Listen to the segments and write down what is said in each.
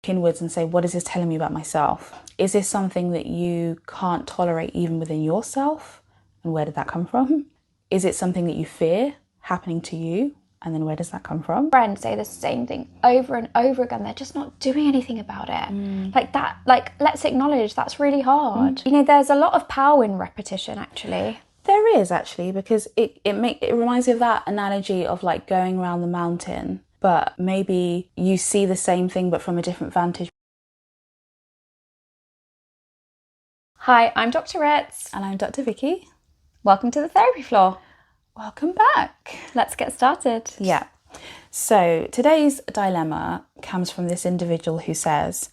inwards and say, what is this telling me about myself? Is this something that you can't tolerate even within yourself? And where did that come from? Is it something that you fear happening to you? And then where does that come from? Friends say the same thing over and over again. They're just not doing anything about it. Like that, like, let's acknowledge that's really hard. You know, there's a lot of power in repetition, actually. There is, actually, because it reminds me of that analogy of like going around the mountain, but maybe you see the same thing but from a different vantage. Hi, I'm Dr. Ritz. And I'm Dr. Vicky. Welcome to the therapy floor. Welcome back. Let's get started. Yeah. So today's dilemma comes from this individual who says,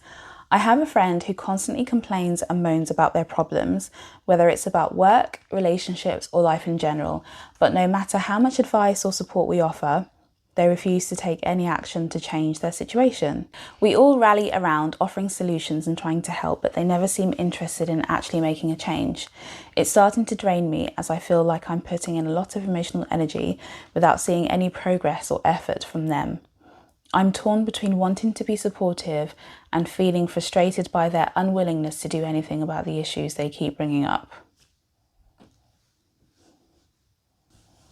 I have a friend who constantly complains and moans about their problems, whether it's about work, relationships, or life in general. But no matter how much advice or support we offer, they refuse to take any action to change their situation. We all rally around offering solutions and trying to help, but they never seem interested in actually making a change. It's starting to drain me as I feel like I'm putting in a lot of emotional energy without seeing any progress or effort from them. I'm torn between wanting to be supportive and feeling frustrated by their unwillingness to do anything about the issues they keep bringing up.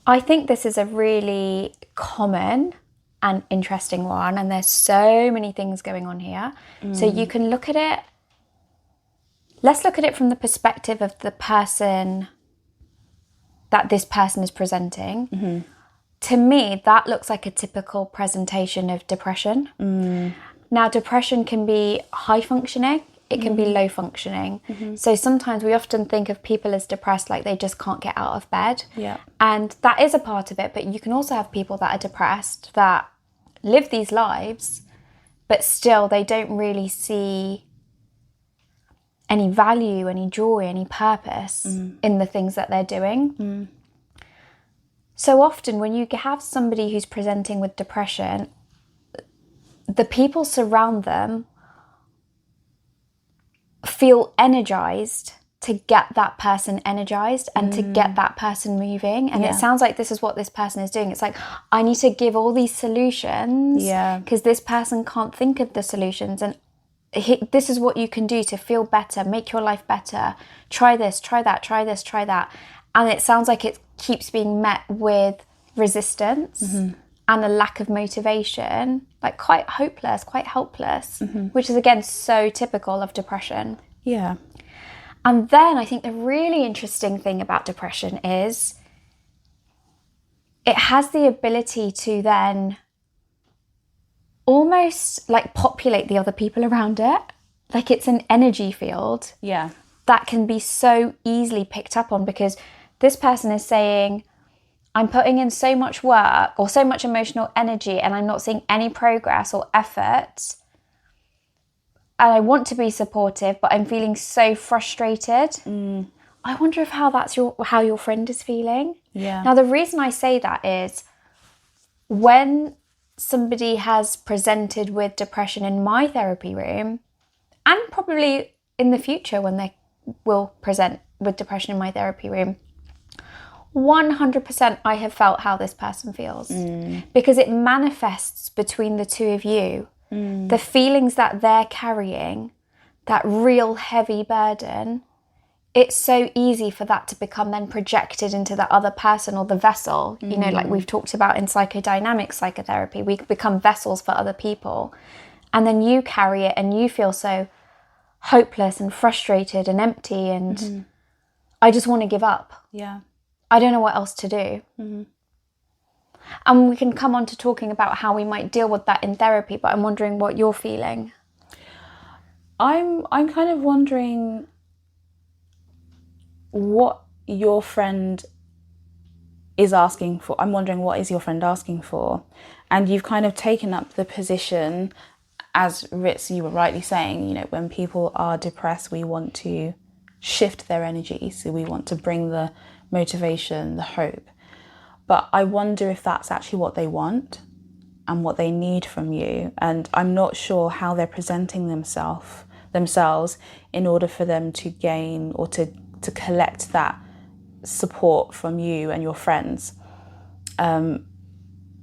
I think this is a really common and interesting one, and there's so many things going on here. So you can look at it, let's look at it from the perspective of the person that this person is presenting. To me, that looks like a typical presentation of depression. Now, depression can be high functioning, it can be low functioning. So sometimes we often think of people as depressed like they just can't get out of bed. Yeah. And that is a part of it, but you can also have people that are depressed that live these lives, but still they don't really see any value, any joy, any purpose in the things that they're doing. So often when you have somebody who's presenting with depression, the people surround them feel energized to get that person energized and to get that person moving. And it sounds like this is what this person is doing. It's like, I need to give all these solutions because this person can't think of the solutions. And this is what you can do to feel better, make your life better. Try this, try that, try this, try that. And it sounds like it keeps being met with resistance and a lack of motivation, like quite hopeless, quite helpless, which is again so typical of depression. Yeah. And then I think the really interesting thing about depression is it has the ability to then almost like populate the other people around it. Like it's an energy field that can be so easily picked up on, because this person is saying, I'm putting in so much work or so much emotional energy and I'm not seeing any progress or effort. And I want to be supportive, but I'm feeling so frustrated. I wonder if how your friend is feeling. Yeah. Now, the reason I say that is when somebody has presented with depression in my therapy room, and probably in the future when they will present with depression in my therapy room, 100% I have felt how this person feels, because it manifests between the two of you. The feelings that they're carrying, that real heavy burden, it's so easy for that to become then projected into the other person or the vessel. You know, like we've talked about in psychodynamic psychotherapy, we become vessels for other people. And then you carry it and you feel so hopeless and frustrated and empty and I just want to give up. Yeah. I don't know what else to do. And we can come on to talking about how we might deal with that in therapy, but I'm wondering what you're feeling. I'm kind of wondering what your friend is asking for. I'm wondering, what is your friend asking for? And you've kind of taken up the position, as Ritz, you were rightly saying, you know, when people are depressed, we want to shift their energy. So we want to bring the motivation, the hope. But I wonder if that's actually what they want and what they need from you. And I'm not sure how they're presenting themselves in order for them to gain or to collect that support from you and your friends.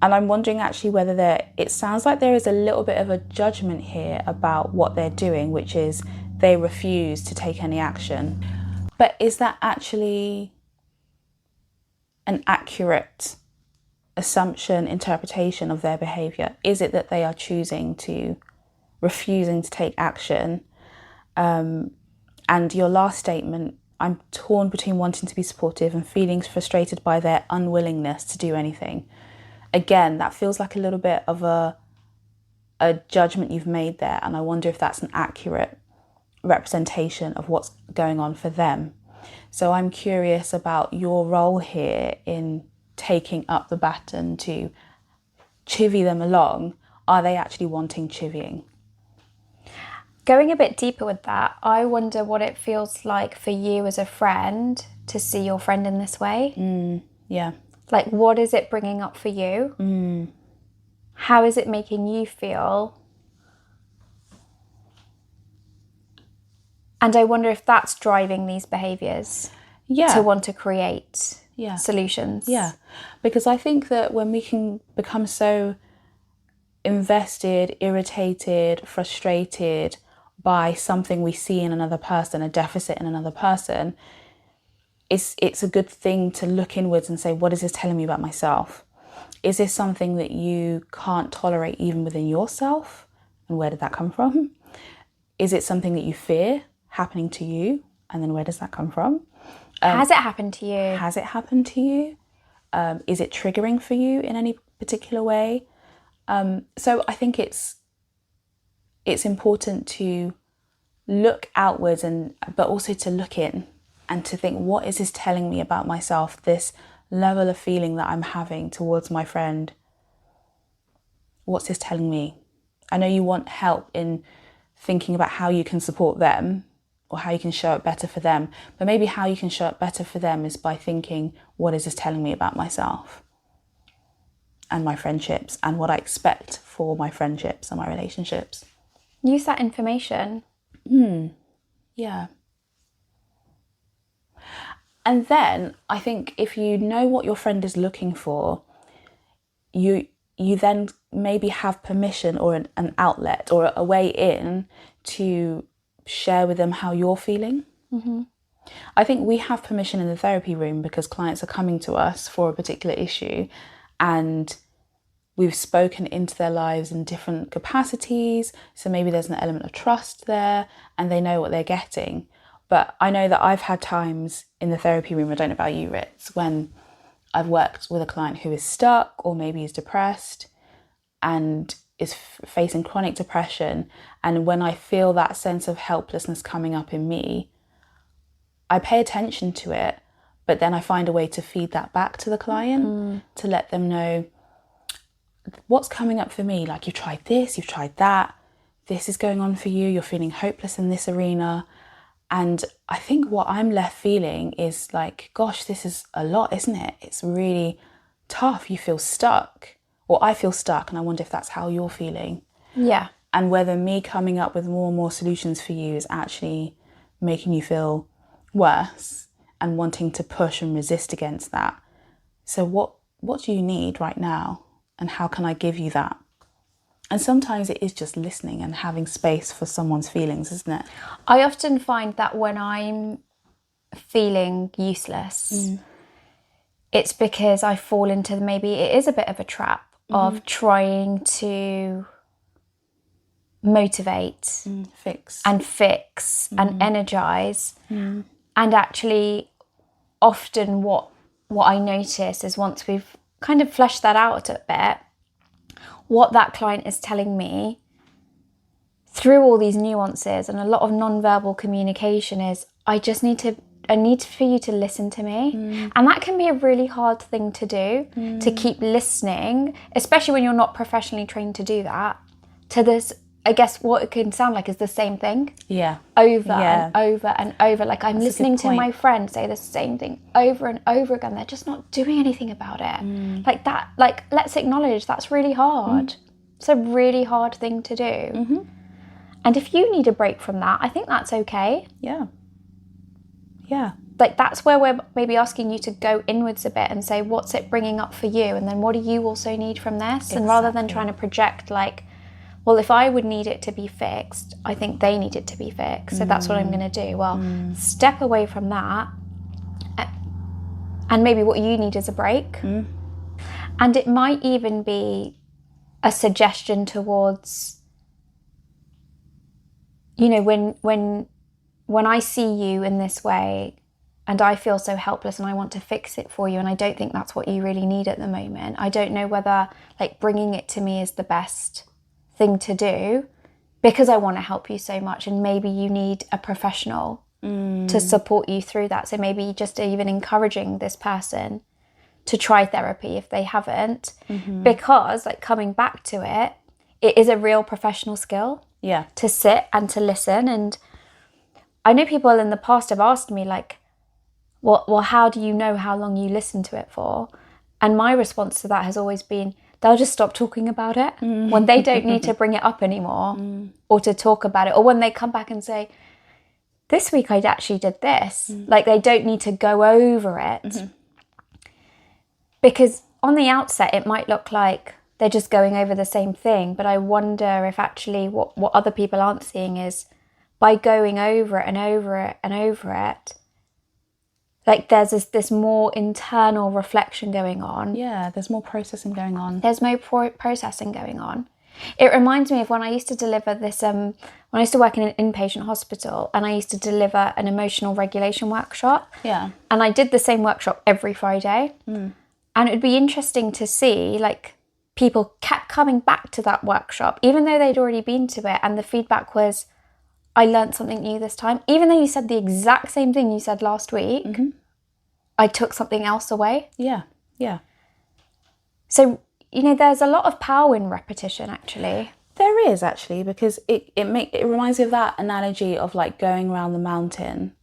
And I'm wondering actually whether it sounds like there is a little bit of a judgment here about what they're doing, which is they refuse to take any action. But is that actually an accurate assumption, interpretation of their behaviour? Is it that they are refusing to take action? And your last statement, I'm torn between wanting to be supportive and feeling frustrated by their unwillingness to do anything. Again, that feels like a little bit of a judgment you've made there, and I wonder if that's an accurate representation of what's going on for them. So I'm curious about your role here in taking up the baton to chivvy them along. Are they actually wanting chivvying? Going a bit deeper with that, I wonder what it feels like for you as a friend to see your friend in this way. Yeah. Like, what is it bringing up for you? How is it making you feel? And I wonder if that's driving these behaviours to want to create solutions. Yeah, because I think that when we can become so invested, irritated, frustrated by something we see in another person, a deficit in another person, it's a good thing to look inwards and say, what is this telling me about myself? Is this something that you can't tolerate even within yourself? And where did that come from? Is it something that you fear happening to you? And then where does that come from? Has it happened to you? Has it happened to you? Is it triggering for you in any particular way? So I think it's important to look outwards but also to look in and to think, what is this telling me about myself? This level of feeling that I'm having towards my friend. What's this telling me? I know you want help in thinking about how you can support them or how you can show up better for them, but maybe how you can show up better for them is by thinking, what is this telling me about myself and my friendships and what I expect for my friendships and my relationships? Use that information. Yeah. And then I think if you know what your friend is looking for, you then maybe have permission or an outlet or a way in to share with them how you're feeling. I think we have permission in the therapy room because clients are coming to us for a particular issue and we've spoken into their lives in different capacities. So maybe there's an element of trust there and they know what they're getting. But I know that I've had times in the therapy room, I don't know about you, Ritz, when I've worked with a client who is stuck or maybe is depressed and is facing chronic depression. And when I feel that sense of helplessness coming up in me, I pay attention to it, but then I find a way to feed that back to the client to let them know what's coming up for me. Like, you've tried this, you've tried that, this is going on for you, you're feeling hopeless in this arena. And I think what I'm left feeling is like, gosh, this is a lot, isn't it? It's really tough. You feel stuck, or I feel stuck, and I wonder if that's how you're feeling. Yeah. And whether me coming up with more and more solutions for you is actually making you feel worse and wanting to push and resist against that. So what do you need right now? And how can I give you that? And sometimes it is just listening and having space for someone's feelings, isn't it? I often find that when I'm feeling useless, it's because I fall into maybe it is a bit of a trap of trying to motivate, Fix and energize. And actually, often what I notice is once we've kind of fleshed that out a bit, what that client is telling me through all these nuances and a lot of non-verbal communication is, I need for you to listen to me. And that can be a really hard thing to do, to keep listening, especially when you're not professionally trained to do that, to this, I guess what it can sound like is the same thing. Yeah. Over and over and over. Like, I'm listening to point. my friend say the same thing over and over again. They're just not doing anything about it. Like that, like, let's acknowledge that's really hard. It's a really hard thing to do. And if you need a break from that, I think that's okay. Yeah. like that's where we're maybe asking you to go inwards a bit and say, what's it bringing up for you? And then what do you also need from this? And rather than trying to project like, well, if I would need it to be fixed, I think they need it to be fixed. So that's what I'm going to do. Well, step away from that. And maybe what you need is a break. And it might even be a suggestion towards, you know, when I see you in this way and I feel so helpless and I want to fix it for you, and I don't think that's what you really need at the moment. I don't know whether like bringing it to me is the best thing to do, because I want to help you so much, and maybe you need a professional to support you through that. So maybe just even encouraging this person to try therapy if they haven't, because like coming back to it, it is a real professional skill to sit and to listen. And I know people in the past have asked me like, well, how do you know how long you listen to it for? And my response to that has always been, they'll just stop talking about it when they don't need to bring it up anymore or to talk about it. Or when they come back and say, this week I actually did this. Like they don't need to go over it. Because on the outset, it might look like they're just going over the same thing. But I wonder if actually what other people aren't seeing is by going over it and over it and over it, like there's this more internal reflection going on. Yeah, there's more processing going on. There's more processing going on. It reminds me of when I used to deliver this, when I used to work in an inpatient hospital and I used to deliver an emotional regulation workshop. Yeah. And I did the same workshop every Friday. And it would be interesting to see, like, people kept coming back to that workshop, even though they'd already been to it. And the feedback was, I learned something new this time. Even though you said the exact same thing you said last week, I took something else away. Yeah, yeah. So, you know, there's a lot of power in repetition, actually. There is, actually, because it reminds me of that analogy of like going around the mountain,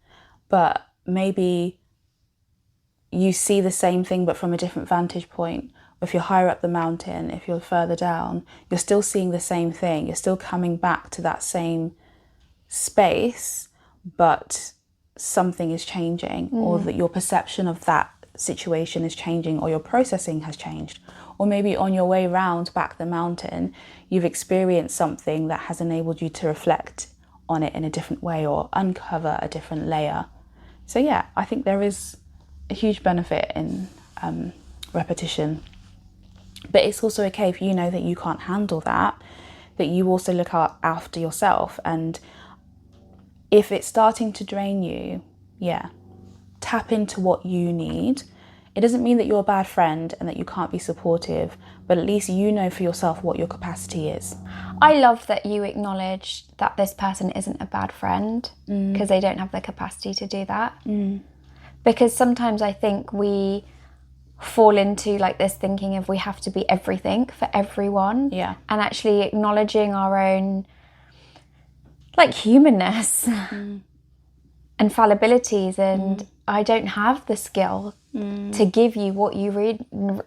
but maybe you see the same thing but from a different vantage point. If you're higher up the mountain, if you're further down, you're still seeing the same thing. You're still coming back to that same space, but something is changing, or that your perception of that situation is changing, or your processing has changed. Or maybe on your way round back the mountain, you've experienced something that has enabled you to reflect on it in a different way or uncover a different layer. So yeah, I think there is a huge benefit in repetition. But it's also okay if you know that you can't handle that you also look out after yourself. And if it's starting to drain you, tap into what you need. It doesn't mean that you're a bad friend and that you can't be supportive, but at least you know for yourself what your capacity is. I love that you acknowledge that this person isn't a bad friend, because they don't have the capacity to do that. Because sometimes I think we fall into like this thinking of we have to be everything for everyone. Yeah. And actually acknowledging our own like humanness and fallibilities, and I don't have the skill to give you what you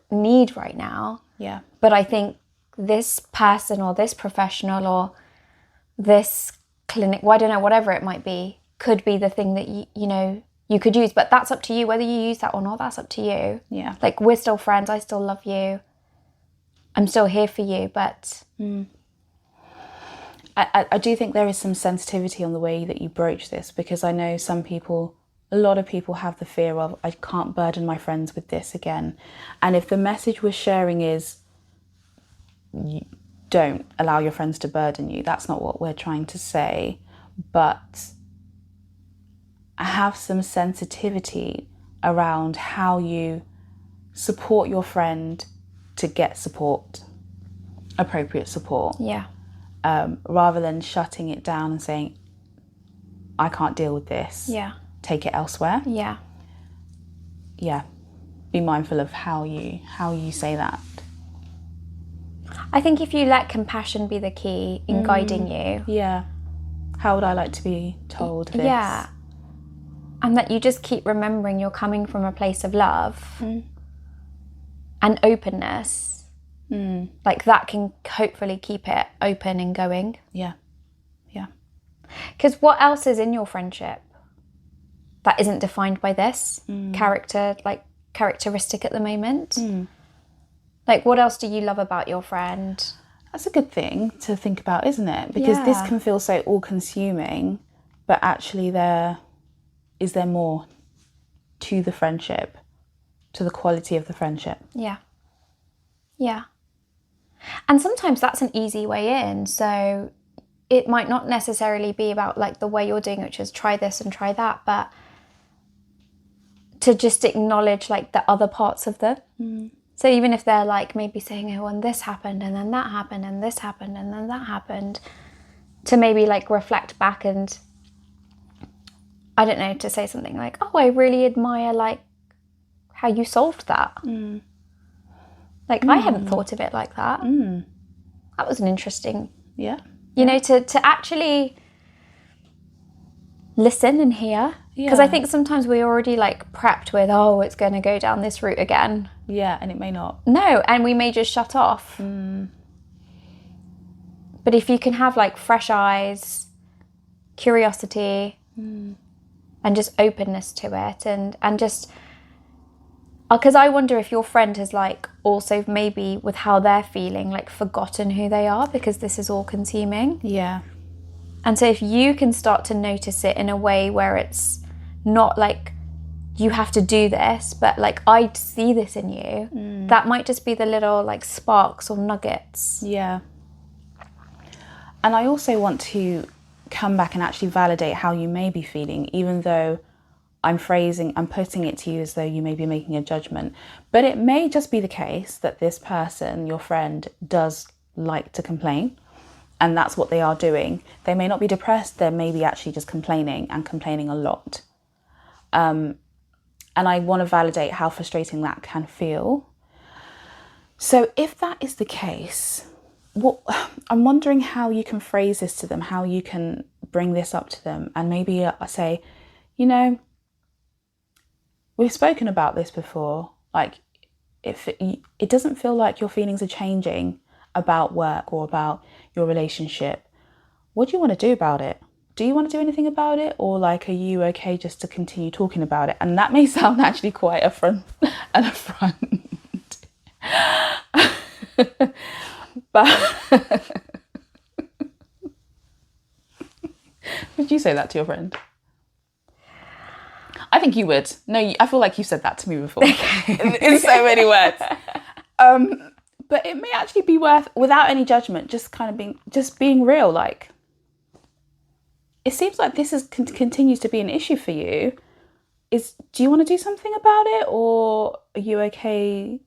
need right now. Yeah. But I think this person or this professional or this clinic, well, I don't know, whatever it might be, could be the thing that you know you could use. But that's up to you. Whether you use that or not, that's up to you. Yeah. Like, we're still friends. I still love you. I'm still here for you, but... I do think there is some sensitivity on the way that you broach this, because I know a lot of people have the fear of, I can't burden my friends with this again. And if the message we're sharing is, don't allow your friends to burden you, that's not what we're trying to say. But have some sensitivity around how you support your friend to get support, appropriate support. Yeah. Rather than shutting it down and saying, I can't deal with this. Yeah. Take it elsewhere. Yeah. Yeah. Be mindful of how you say that. I think if you let compassion be the key in guiding you. Yeah. How would I like to be told this? Yeah. And that you just keep remembering you're coming from a place of love and openness. Like, that can hopefully keep it open and going. Yeah. Yeah. Because what else is in your friendship? that isn't defined by this characteristic at the moment. Like, what else do you love about your friend? That's a good thing to think about, isn't it? Because this can feel so all-consuming, but actually is there more to the friendship, to the quality of the friendship? Yeah. And sometimes that's an easy way in. So it might not necessarily be about like the way you're doing, which is try this and try that, but to just acknowledge like the other parts of them. So even if they're like maybe saying, oh, and this happened and then that happened and this happened and then that happened, to maybe like reflect back and, I don't know, to say something like, oh, I really admire like how you solved that. Like I hadn't thought of it like that. That was an interesting, you know, to actually listen and hear. Because I think sometimes we're already like prepped with, oh, it's going to go down this route again. Yeah, and it may not. No, and we may just shut off. But if you can have like fresh eyes, curiosity, and just openness to it, and just, because I wonder if your friend has like also maybe with how they're feeling, like forgotten who they are because this is all consuming. Yeah. And so if you can start to notice it in a way where it's not like you have to do this, but like I see this in you, that might just be the little like sparks or nuggets. Yeah. And I also want to come back and actually validate how you may be feeling, even though I'm putting it to you as though you may be making a judgment. But it may just be the case that this person, your friend, does like to complain. And that's what they are doing. They may not be depressed. They may be actually just complaining and complaining a lot. And I want to validate how frustrating that can feel. So if that is the case, I'm wondering how you can phrase this to them, how you can bring this up to them. And maybe say, you know, we've spoken about this before. Like, if it doesn't feel like your feelings are changing about work or about your relationship, what do you want to do about it? Do you want to do anything about it? Or like, are you okay just to continue talking about it? And that may sound actually quite an affront. But would you say that to your friend? I think you would. No, I feel like you said that to me before. in so many words. But it may actually be worth, without any judgment, just being real. Like, it seems like this continues to be an issue for you. Do you want to do something about it, or are you okay?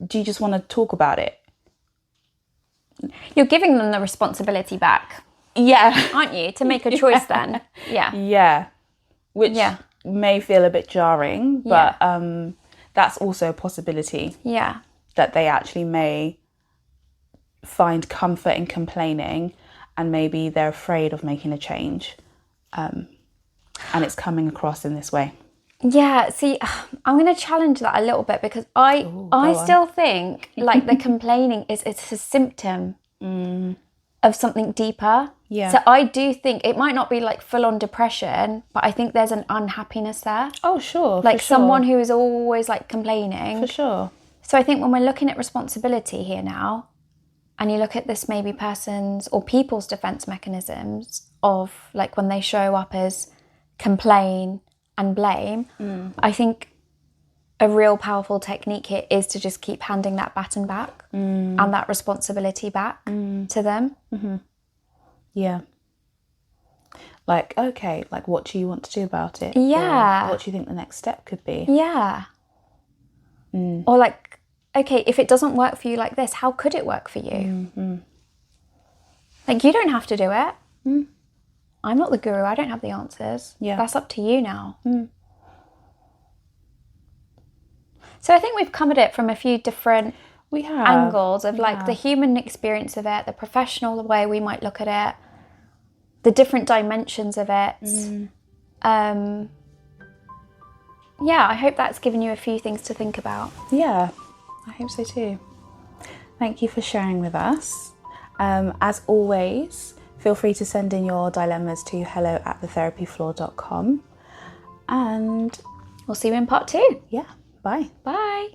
Do you just want to talk about it? You're giving them the responsibility back. Yeah. Aren't you? To make a choice then. Yeah. Yeah. Which may feel a bit jarring, but that's also a possibility. Yeah. That they actually may find comfort in complaining, and maybe they're afraid of making a change. And it's coming across in this way. Yeah, see, I'm going to challenge that a little bit, because I still think like the complaining it's a symptom of something deeper. Yeah. So I do think it might not be like full on depression, but I think there's an unhappiness there. Oh, sure. Like someone who is always like complaining. For sure. So I think when we're looking at responsibility here now, and you look at this maybe person's or people's defense mechanisms of like when they show up as complain and blame, I think a real powerful technique here is to just keep handing that baton back and that responsibility back to them. Mm-hmm. Yeah. Like, okay, like what do you want to do about it? Yeah. Or what do you think the next step could be? Yeah. Or like, okay, if it doesn't work for you like this, how could it work for you? Mm-hmm. Like, you don't have to do it. I'm not the guru. I don't have the answers. Yeah. That's up to you now. So I think we've covered it from a few different angles of like the human experience of it, the professional way we might look at it, the different dimensions of it. Yeah, I hope that's given you a few things to think about. Yeah, I hope so too. Thank you for sharing with us. As always, feel free to send in your dilemmas to hello@thetherapyfloor.com. And we'll see you in part 2. yeah, bye. Bye.